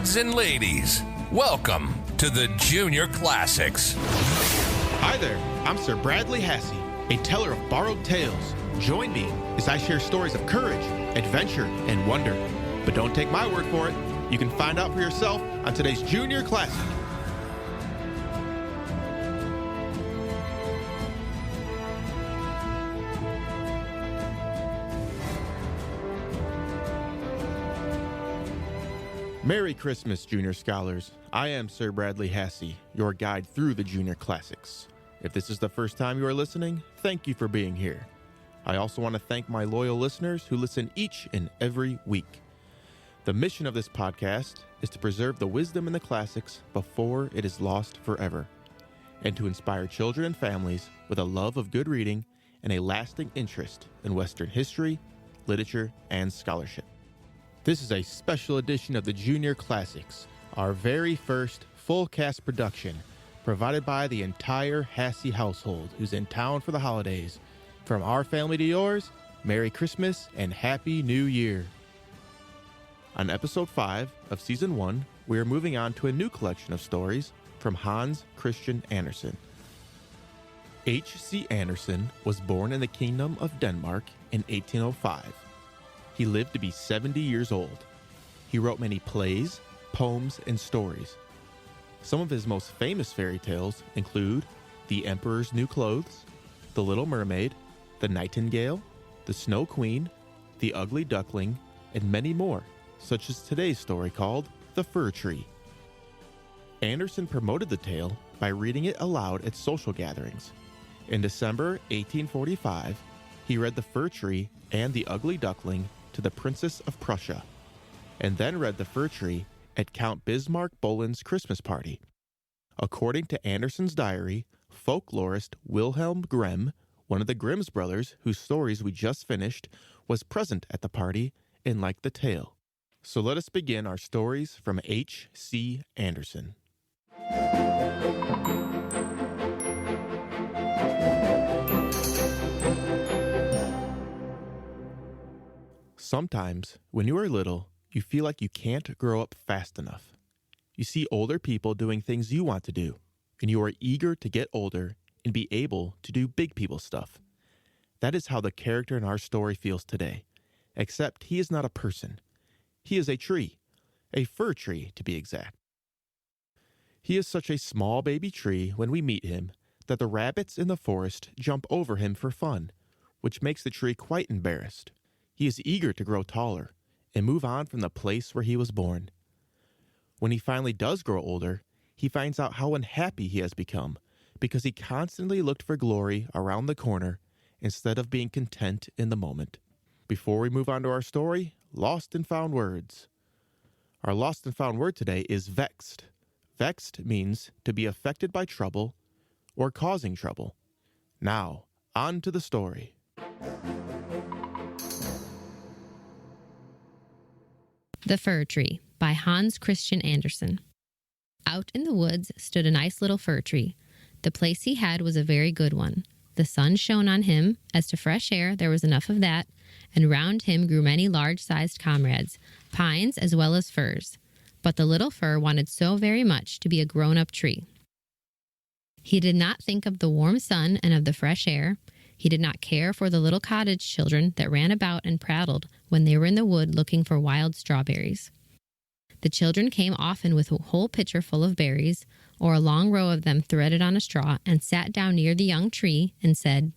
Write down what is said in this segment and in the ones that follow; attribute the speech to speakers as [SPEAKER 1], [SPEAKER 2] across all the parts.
[SPEAKER 1] Lads and ladies, welcome to the Junior Classics.
[SPEAKER 2] Hi there, I'm Sir Bradley Hasse, a teller of borrowed tales. Join me as I share stories of courage, adventure, and wonder. But don't take my word for it. You can find out for yourself on today's Junior Classic. Merry Christmas, Junior Scholars. I am Sir Bradley Hasse, your guide through the Junior Classics. If this is the first time you are listening, thank you for being here. I also want to thank my loyal listeners who listen each and every week. The mission of this podcast is to preserve the wisdom in the classics before it is lost forever, and to inspire children and families with a love of good reading and a lasting interest in Western history, literature, and scholarship. This is a special edition of the Junior Classics, our very first full cast production, provided by the entire Hasse household who's in town for the holidays. From our family to yours, Merry Christmas and Happy New Year. On episode 5 of season 1, we are moving on to a new collection of stories from Hans Christian Andersen. H.C. Andersen was born in the Kingdom of Denmark in 1805. He lived to be 70 years old. He wrote many plays, poems, and stories. Some of his most famous fairy tales include The Emperor's New Clothes, The Little Mermaid, The Nightingale, The Snow Queen, The Ugly Duckling, and many more, such as today's story called The Fir Tree. Andersen promoted the tale by reading it aloud at social gatherings. In December 1845, he read The Fir Tree and The Ugly Duckling to the Princess of Prussia, and then read The Fir Tree at Count Bismarck Bohlen's Christmas party. According to Andersen's diary, folklorist Wilhelm Grimm, one of the Grimm's brothers whose stories we just finished, was present at the party and liked the tale. So let us begin our stories from H.C. Andersen. Sometimes, when you are little, you feel like you can't grow up fast enough. You see older people doing things you want to do, and you are eager to get older and be able to do big people stuff. That is how the character in our story feels today, except he is not a person. He is a tree, a fir tree to be exact. He is such a small baby tree when we meet him that the rabbits in the forest jump over him for fun, which makes the tree quite embarrassed. He is eager to grow taller and move on from the place where he was born. When he finally does grow older, he finds out how unhappy he has become because he constantly looked for glory around the corner instead of being content in the moment. Before we move on to our story, Lost and Found Words. Our Lost and Found word today is vexed. Vexed means to be affected by trouble or causing trouble. Now, on to the story.
[SPEAKER 3] The Fir Tree by Hans Christian Andersen. Out in the woods stood a nice little fir tree. The place he had was a very good one. The sun shone on him. As to fresh air, there was enough of that, and round him grew many large-sized comrades, pines as well as firs. But the little fir wanted so very much to be a grown-up tree. He did not think of the warm sun and of the fresh air. He did not care for the little cottage children that ran about and prattled when they were in the wood looking for wild strawberries. The children came often with a whole pitcher full of berries, or a long row of them threaded on a straw, and sat down near the young tree and said,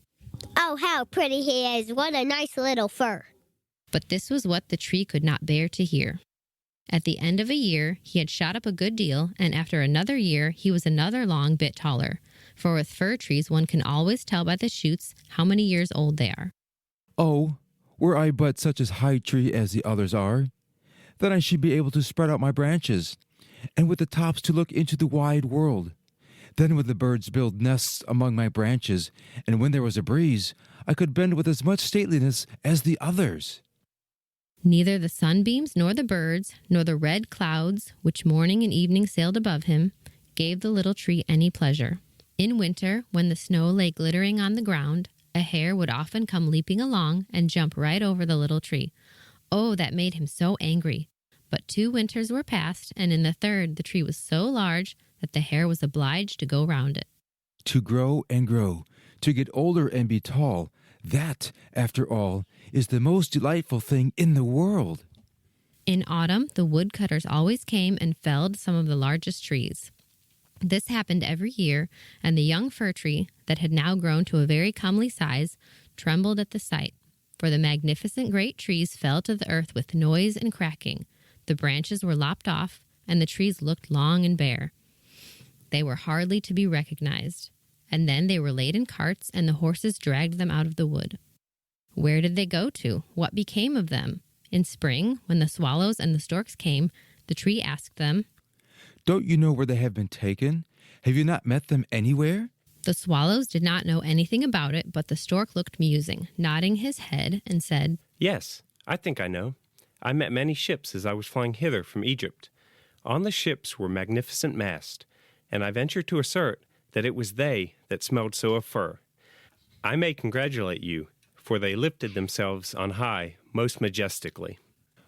[SPEAKER 4] "Oh, how pretty he is! What a nice little fir!"
[SPEAKER 3] But this was what the tree could not bear to hear. At the end of a year, he had shot up a good deal, and after another year, he was another long bit taller. For with fir trees, one can always tell by the shoots how many years old they are.
[SPEAKER 5] "Oh, were I but such a high tree as the others are, then I should be able to spread out my branches, and with the tops to look into the wide world. Then would the birds build nests among my branches, and when there was a breeze, I could bend with as much stateliness as the others."
[SPEAKER 3] Neither the sunbeams nor the birds, nor the red clouds, which morning and evening sailed above him, gave the little tree any pleasure. In winter, when the snow lay glittering on the ground, a hare would often come leaping along and jump right over the little tree. Oh, that made him so angry. But 2 winters were past, and in the 3rd the tree was so large that the hare was obliged to go round it.
[SPEAKER 5] To grow and grow, to get older and be tall, that, after all, is the most delightful thing in the world.
[SPEAKER 3] In autumn, the woodcutters always came and felled some of the largest trees. This happened every year, and the young fir tree, that had now grown to a very comely size, trembled at the sight. For the magnificent great trees fell to the earth with noise and cracking. The branches were lopped off, and the trees looked long and bare. They were hardly to be recognized. And then they were laid in carts, and the horses dragged them out of the wood. Where did they go to? What became of them? In spring, when the swallows and the storks came, the tree asked them,
[SPEAKER 5] Don't you know where they have been taken? Have you not met them anywhere?
[SPEAKER 3] The swallows did not know anything about it, but the stork looked musing, nodding his head, and said,
[SPEAKER 6] Yes, I think I know. I met many ships as I was flying hither from Egypt. On the ships were magnificent masts, and I venture to assert that it was they that smelled so of fir. I may congratulate you, for they lifted themselves on high most majestically.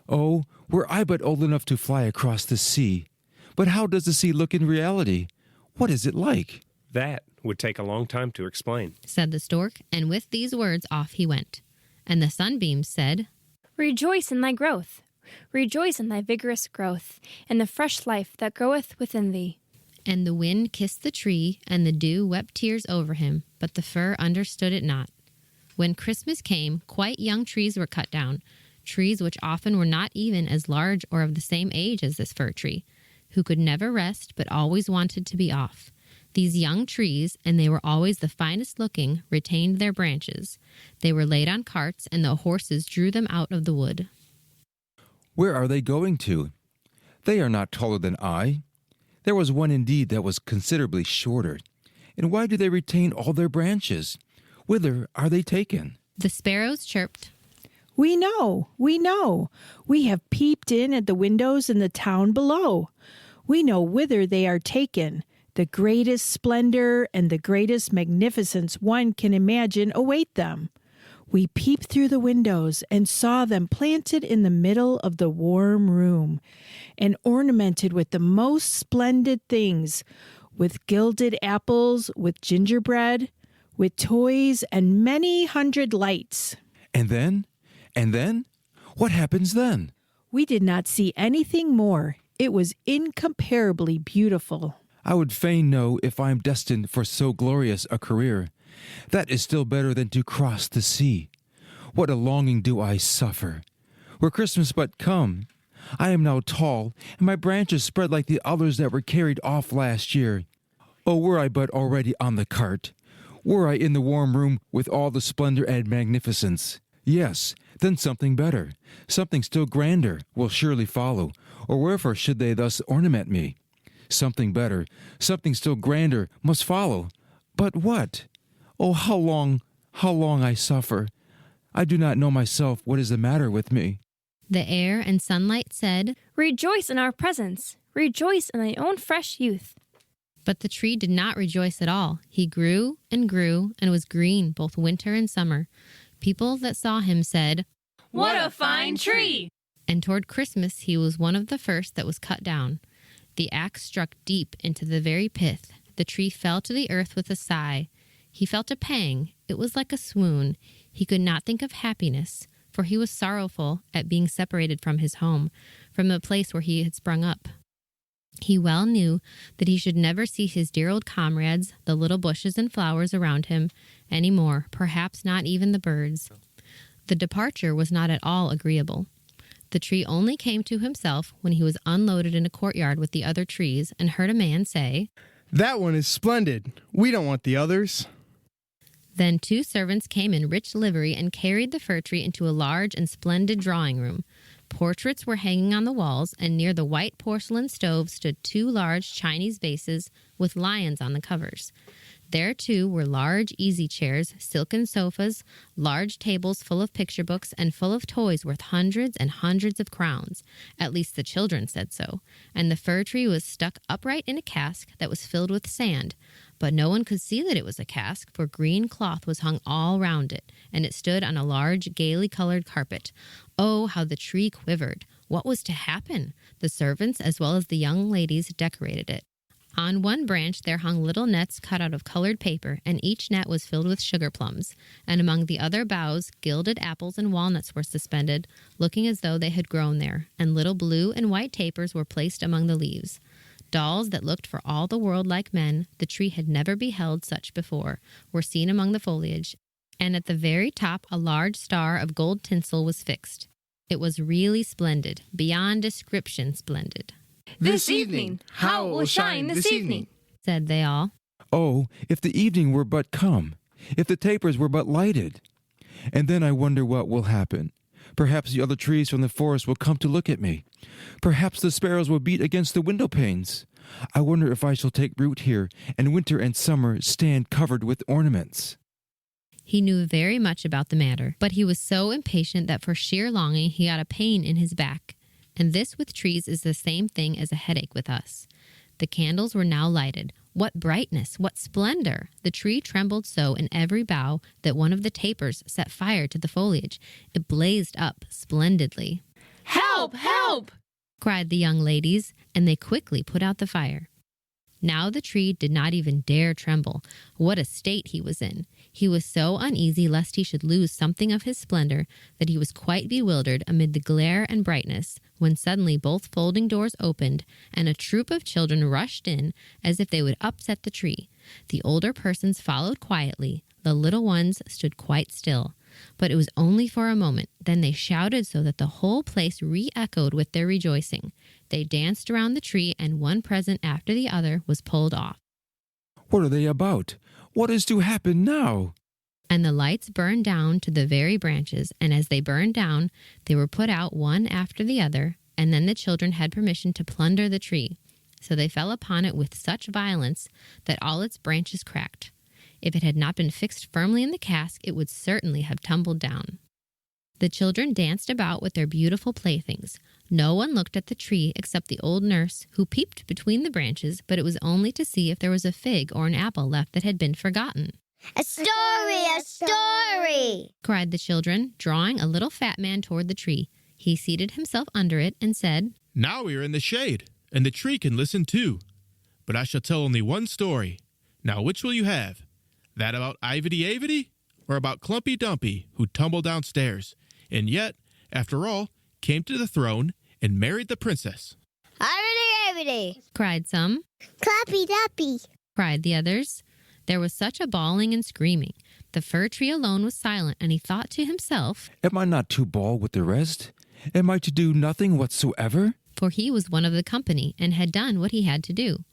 [SPEAKER 5] Oh, were I but old enough to fly across the sea. But how does the sea look in reality? What is it like?
[SPEAKER 6] That would take a long time to explain,
[SPEAKER 3] said the stork, and with these words off he went. And the sunbeams said,
[SPEAKER 7] Rejoice in thy growth. Rejoice in thy vigorous growth, and the fresh life that groweth within thee.
[SPEAKER 3] And the wind kissed the tree, and the dew wept tears over him, but the fir understood it not. When Christmas came, quite young trees were cut down, trees which often were not even as large or of the same age as this fir tree, who could never rest but always wanted to be off. These young trees, and they were always the finest looking, retained their branches. They were laid on carts, and the horses drew them out of the wood.
[SPEAKER 5] Where are they going to? They are not taller than I. There was one indeed that was considerably shorter. And why do they retain all their branches? Whither are they taken?
[SPEAKER 3] The sparrows chirped.
[SPEAKER 8] We know, we know. We have peeped in at the windows in the town below. We know whither they are taken. The greatest splendor and the greatest magnificence one can imagine await them. We peeped through the windows and saw them planted in the middle of the warm room and ornamented with the most splendid things, with gilded apples, with gingerbread, with toys and many hundred lights.
[SPEAKER 5] And then? What happens then?
[SPEAKER 8] We did not see anything more. It was incomparably beautiful.
[SPEAKER 5] I would fain know if I am destined for so glorious a career. That is still better than to cross the sea. What a longing do I suffer. Were Christmas but come, I am now tall, and my branches spread like the others that were carried off last year. Oh, were I but already on the cart! Were I in the warm room with all the splendor and magnificence! Yes, then something better, something still grander, will surely follow, or wherefore should they thus ornament me? Something better, something still grander must follow. But what? Oh, how long I suffer. I do not know myself what is the matter with me.
[SPEAKER 3] The air and sunlight said,
[SPEAKER 7] Rejoice in our presence. Rejoice in thy own fresh youth.
[SPEAKER 3] But the tree did not rejoice at all. He grew and was green both winter and summer. People that saw him said,
[SPEAKER 7] What a fine tree!
[SPEAKER 3] And toward Christmas he was one of the first that was cut down. The axe struck deep into the very pith. The tree fell to the earth with a sigh. He felt a pang. It was like a swoon. He could not think of happiness, for he was sorrowful at being separated from his home, from the place where he had sprung up. He well knew that he should never see his dear old comrades, the little bushes and flowers around him, any more, perhaps not even the birds. The departure was not at all agreeable. The tree only came to himself when he was unloaded in a courtyard with the other trees and heard a man say,
[SPEAKER 9] That one is splendid. We don't want the others.
[SPEAKER 3] Then 2 servants came in rich livery and carried the fir tree into a large and splendid drawing room. Portraits were hanging on the walls, and near the white porcelain stove stood 2 large Chinese vases with lions on the covers. There, too, were large easy chairs, silken sofas, large tables full of picture books, and full of toys worth hundreds and hundreds of crowns. At least the children said so. And the fir tree was stuck upright in a cask that was filled with sand. But no one could see that it was a cask, for green cloth was hung all round it, and it stood on a large, gaily colored carpet. Oh, how the tree quivered! What was to happen? The servants, as well as the young ladies, decorated it. On one branch there hung little nets cut out of colored paper, and each net was filled with sugar plums. And among the other boughs, gilded apples and walnuts were suspended, looking as though they had grown there, and little blue and white tapers were placed among the leaves. Dolls that looked for all the world like men, the tree had never beheld such before, were seen among the foliage, and at the very top a large star of gold tinsel was fixed. It was really splendid, beyond description splendid.
[SPEAKER 9] This evening, how it will shine this evening,
[SPEAKER 3] said they all.
[SPEAKER 5] Oh, if the evening were but come, if the tapers were but lighted. And then I wonder what will happen. Perhaps the other trees from the forest will come to look at me. Perhaps the sparrows will beat against the window panes. I wonder if I shall take root here, and winter and summer stand covered with ornaments.
[SPEAKER 3] He knew very much about the matter, but he was so impatient that for sheer longing he got a pain in his back. And this with trees is the same thing as a headache with us. The candles were now lighted. What brightness, what splendor! The tree trembled so in every bough that one of the tapers set fire to the foliage. It blazed up splendidly.
[SPEAKER 7] Help! Help!
[SPEAKER 3] Cried the young ladies, and they quickly put out the fire. Now the tree did not even dare tremble. What a state he was in! He was so uneasy lest he should lose something of his splendor that he was quite bewildered amid the glare and brightness, when suddenly both folding doors opened, and a troop of children rushed in as if they would upset the tree. The older persons followed quietly. The little ones stood quite still. But it was only for a moment. Then they shouted so that the whole place re-echoed with their rejoicing. They danced around the tree, and one present after the other was pulled off.
[SPEAKER 5] What are they about? What is to happen now?
[SPEAKER 3] And the lights burned down to the very branches, and as they burned down, they were put out one after the other, and then the children had permission to plunder the tree. So they fell upon it with such violence that all its branches cracked. If it had not been fixed firmly in the cask, it would certainly have tumbled down. The children danced about with their beautiful playthings. No one looked at the tree except the old nurse, who peeped between the branches, but it was only to see if there was a fig or an apple left that had been forgotten.
[SPEAKER 4] A story, a story,
[SPEAKER 3] cried the children, drawing a little fat man toward the tree. He seated himself under it and said,
[SPEAKER 2] Now we are in the shade, and the tree can listen too. But I shall tell only one story. Now which will you have? That about Ivedy-Avedy, or about Clumpy Dumpy, who tumbled downstairs, and yet, after all, came to the throne and married the princess?
[SPEAKER 4] Ivedy-Avedy,
[SPEAKER 3] cried some.
[SPEAKER 4] Clappy Dappy,
[SPEAKER 3] cried the others. There was such a bawling and screaming. The fir tree alone was silent, and he thought to himself,
[SPEAKER 5] Am I not to bawl with the rest? Am I to do nothing whatsoever?
[SPEAKER 3] For he was one of the company, and had done what he had to do.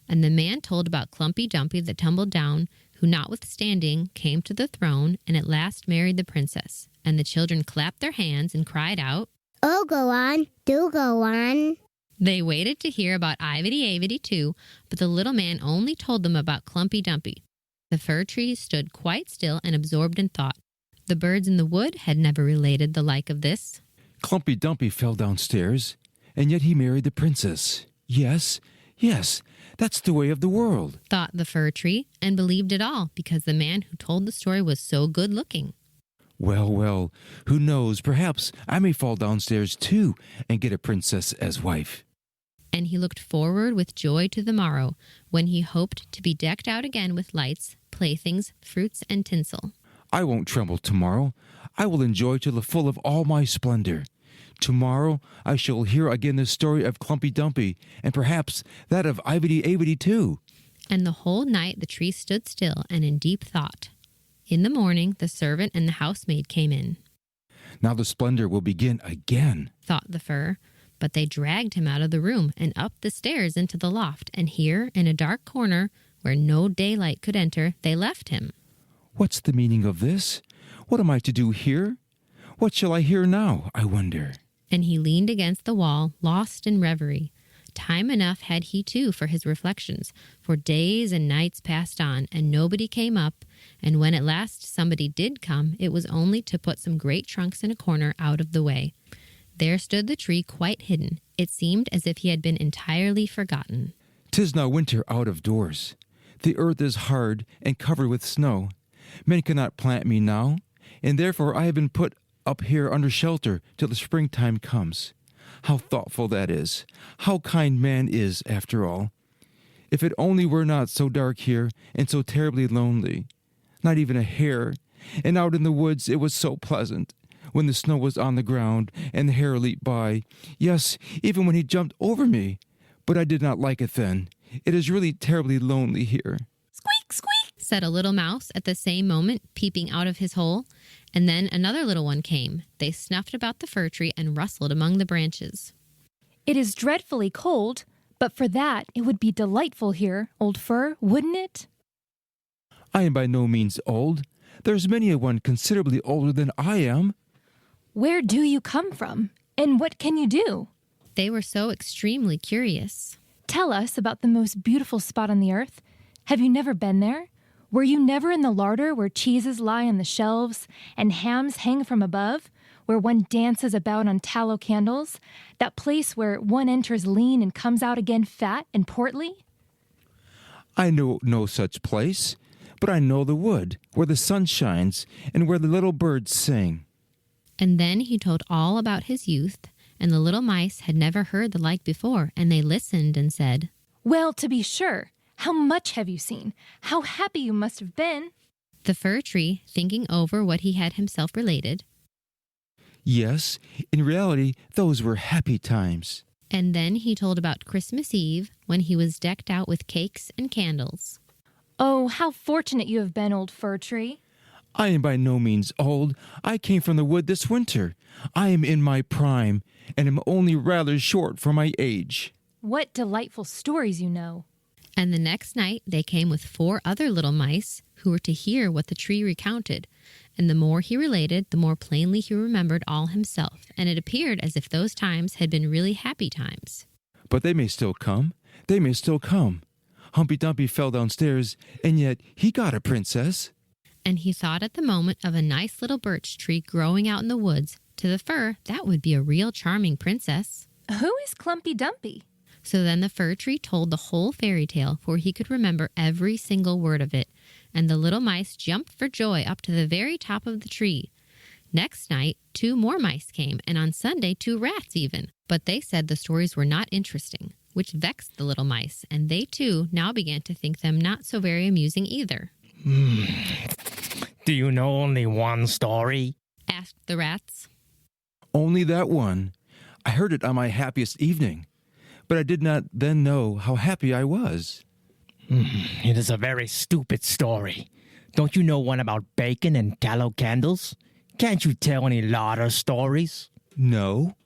[SPEAKER 3] And the man told about Clumpy Dumpy that tumbled down, who notwithstanding came to the throne, and at last married the princess. And the children clapped their hands and cried out,
[SPEAKER 4] Oh, go on, do go on.
[SPEAKER 3] They waited to hear about Ivedy-Avedy too, but the little man only told them about Clumpy Dumpy. The fir tree stood quite still and absorbed in thought. The birds in the wood had never related the like of this.
[SPEAKER 5] Clumpy Dumpy fell downstairs, and yet he married the princess. Yes, that's the way of the world,
[SPEAKER 3] thought the fir tree, and believed it all, because the man who told the story was so good-looking.
[SPEAKER 5] Well, who knows, perhaps I may fall downstairs too and get a princess as wife.
[SPEAKER 3] And he looked forward with joy to the morrow, when he hoped to be decked out again with lights, playthings, fruits, and tinsel.
[SPEAKER 5] I won't tremble tomorrow. I will enjoy to the full of all my splendor. Tomorrow I shall hear again the story of Clumpy Dumpy, and perhaps that of Ivedy-Avedy too.
[SPEAKER 3] And the whole night the tree stood still and in deep thought. In the morning the servant and the housemaid came in.
[SPEAKER 5] Now the splendor will begin again,
[SPEAKER 3] thought the fir. But they dragged him out of the room and up the stairs into the loft, and here, in a dark corner, where no daylight could enter, they left him.
[SPEAKER 5] What's the meaning of this? What am I to do here? What shall I hear now, I wonder?
[SPEAKER 3] And he leaned against the wall, lost in reverie. Time enough had he, too, for his reflections, for days and nights passed on, and nobody came up, and when at last somebody did come, it was only to put some great trunks in a corner out of the way. There stood the tree quite hidden. It seemed as if he had been entirely forgotten.
[SPEAKER 5] 'Tis now winter out of doors. The earth is hard and covered with snow. Men cannot plant me now, and therefore I have been put up here under shelter till the springtime comes. How thoughtful that is. How kind man is, after all. If it only were not so dark here and so terribly lonely. Not even a hare. And out in the woods it was so pleasant. When the snow was on the ground and the hare leaped by. Yes, even when he jumped over me. But I did not like it then. It is really terribly lonely here.
[SPEAKER 3] Squeak, squeak, said a little mouse at the same moment, peeping out of his hole. And then another little one came. They snuffed about the fir tree and rustled among the branches.
[SPEAKER 7] It is dreadfully cold, but for that it would be delightful here, old fir, wouldn't it?
[SPEAKER 5] I am by no means old. There's many a one considerably older than I am.
[SPEAKER 7] Where do you come from, and what can you do?
[SPEAKER 3] They were so extremely curious.
[SPEAKER 7] Tell us about the most beautiful spot on the earth. Have you never been there? Were you never in the larder where cheeses lie on the shelves and hams hang from above, where one dances about on tallow candles, that place where one enters lean and comes out again fat and portly?
[SPEAKER 5] I know no such place, but I know the wood, where the sun shines and where the little birds sing.
[SPEAKER 3] And then he told all about his youth, and the little mice had never heard the like before, and they listened and said,
[SPEAKER 7] Well, to be sure. How much have you seen? How happy you must have been.
[SPEAKER 3] The fir tree, thinking over what he had himself related.
[SPEAKER 5] Yes, in reality, those were happy times.
[SPEAKER 3] And then he told about Christmas Eve, when he was decked out with cakes and candles.
[SPEAKER 7] Oh, how fortunate you have been, old fir tree.
[SPEAKER 5] I am by no means old. I came from the wood this winter. I am in my prime, and am only rather short for my age.
[SPEAKER 7] What delightful stories you know.
[SPEAKER 3] And the next night they came with 4 other little mice who were to hear what the tree recounted. And the more he related, the more plainly he remembered all himself, and it appeared as if those times had been really happy times.
[SPEAKER 5] But they may still come. They may still come. Humpy Dumpy fell downstairs, and yet he got a princess.
[SPEAKER 3] And he thought at the moment of a nice little birch tree growing out in the woods. To the fir, that would be a real charming princess.
[SPEAKER 7] Who is Clumpy Dumpy?
[SPEAKER 3] So then the fir tree told the whole fairy tale, for he could remember every single word of it, and the little mice jumped for joy up to the very top of the tree. Next night, 2 more mice came, and on Sunday 2 rats even. But they said the stories were not interesting, which vexed the little mice, and they too now began to think them not so very amusing either.
[SPEAKER 10] Do you know only one story?
[SPEAKER 3] Asked the rats.
[SPEAKER 5] Only that one. I heard it on my happiest evening, but I did not then know how happy I was.
[SPEAKER 10] It is a very stupid story. Don't you know one about bacon and tallow candles? Can't you tell any larder stories?
[SPEAKER 5] No.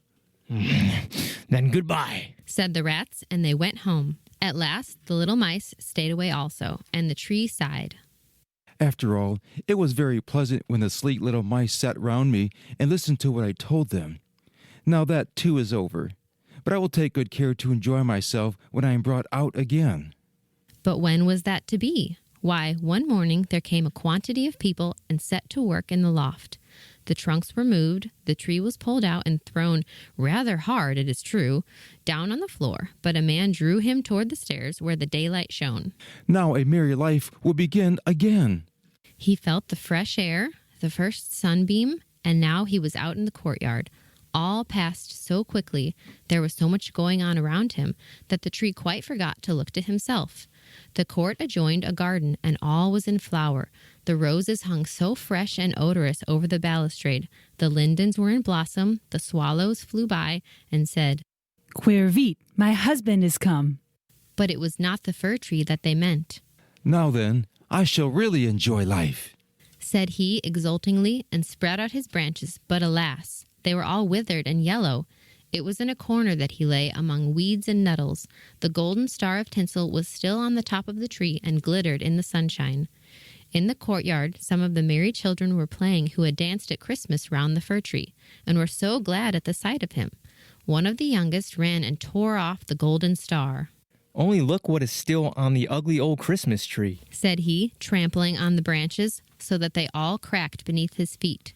[SPEAKER 10] Then goodbye,
[SPEAKER 3] said the rats, and they went home. At last, the little mice stayed away also, and the tree sighed.
[SPEAKER 5] After all, it was very pleasant when the sleek little mice sat round me and listened to what I told them. Now that too is over, but I will take good care to enjoy myself when I am brought out again.
[SPEAKER 3] But when was that to be? Why, one morning there came a quantity of people and set to work in the loft. The trunks were moved, the tree was pulled out and thrown, rather hard it is true, down on the floor, but a man drew him toward the stairs where the daylight shone.
[SPEAKER 5] Now a merry life will begin again.
[SPEAKER 3] He felt the fresh air, the first sunbeam, and now he was out in the courtyard. All passed so quickly, there was so much going on around him, that the tree quite forgot to look to himself. The court adjoined a garden, and all was in flower. The roses hung so fresh and odorous over the balustrade. The lindens were in blossom. The swallows flew by and said,
[SPEAKER 11] Queer vite, my husband is come.
[SPEAKER 3] But it was not the fir tree that they meant.
[SPEAKER 5] Now then, I shall really enjoy life,
[SPEAKER 3] said he exultingly, and spread out his branches. But alas, they were all withered and yellow. It was in a corner that he lay among weeds and nettles. The golden star of tinsel was still on the top of the tree and glittered in the sunshine. In the courtyard, some of the merry children were playing who had danced at Christmas round the fir tree, and were so glad at the sight of him. One of the youngest ran and tore off the golden star.
[SPEAKER 10] Only look what is still on the ugly old Christmas tree,
[SPEAKER 3] said he, trampling on the branches so that they all cracked beneath his feet.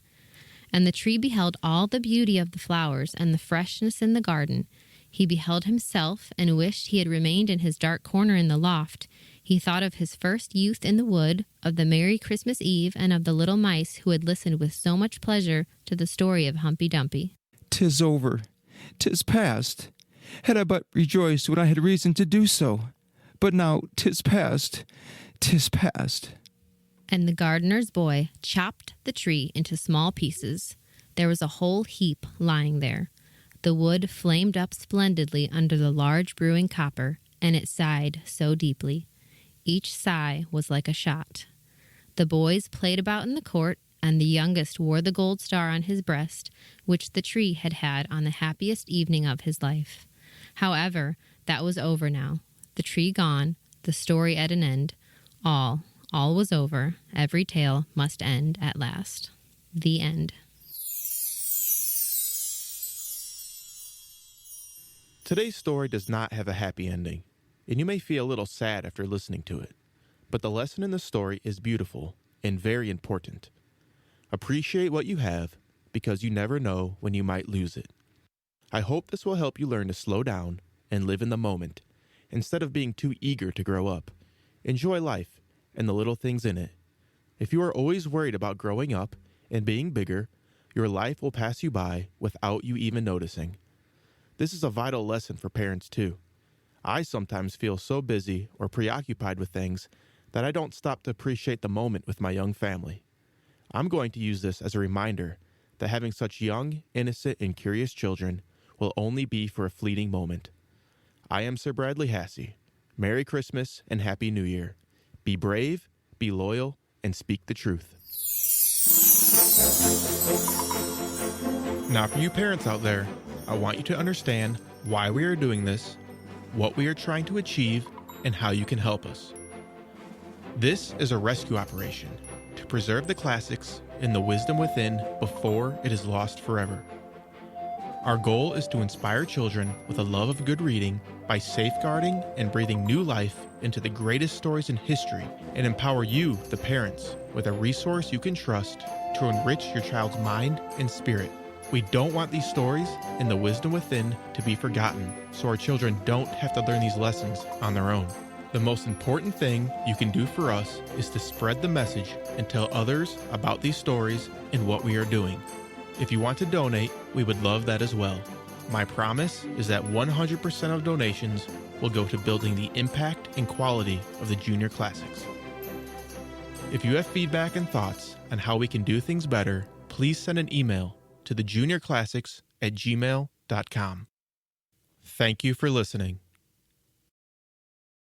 [SPEAKER 3] And the tree beheld all the beauty of the flowers and the freshness in the garden. He beheld himself and wished he had remained in his dark corner in the loft. He thought of his first youth in the wood, of the merry Christmas Eve, and of the little mice who had listened with so much pleasure to the story of Humpy Dumpy.
[SPEAKER 5] 'Tis over. 'tis past. Had I but rejoiced when I had reason to do so. But now 'tis past, 'tis past.
[SPEAKER 3] And the gardener's boy chopped the tree into small pieces. There was a whole heap lying there. The wood flamed up splendidly under the large brewing copper, and it sighed so deeply. Each sigh was like a shot. The boys played about in the court, and the youngest wore the gold star on his breast, which the tree had had on the happiest evening of his life. However, that was over now. The tree gone, the story at an end. All was over. Every tale must end at last. The end.
[SPEAKER 2] Today's story does not have a happy ending, and you may feel a little sad after listening to it. But the lesson in the story is beautiful and very important. Appreciate what you have, because you never know when you might lose it. I hope this will help you learn to slow down and live in the moment, instead of being too eager to grow up. Enjoy life and the little things in it. If you are always worried about growing up and being bigger, your life will pass you by without you even noticing. This is a vital lesson for parents too. I sometimes feel so busy or preoccupied with things that I don't stop to appreciate the moment with my young family. I'm going to use this as a reminder that having such young, innocent, and curious children will only be for a fleeting moment. I am Sir Bradley Hasse. Merry Christmas and Happy New Year. Be brave, be loyal, and speak the truth. Now for you parents out there, I want you to understand why we are doing this, what we are trying to achieve, and how you can help us. This is a rescue operation to preserve the classics and the wisdom within before it is lost forever. Our goal is to inspire children with a love of good reading by safeguarding and breathing new life into the greatest stories in history, and empower you, the parents, with a resource you can trust to enrich your child's mind and spirit. We don't want these stories and the wisdom within to be forgotten, so our children don't have to learn these lessons on their own. The most important thing you can do for us is to spread the message and tell others about these stories and what we are doing. If you want to donate, we would love that as well. My promise is that 100% of donations will go to building the impact and quality of the Junior Classics. If you have feedback and thoughts on how we can do things better, please send an email to thejuniorclassics@gmail.com. Thank you for listening.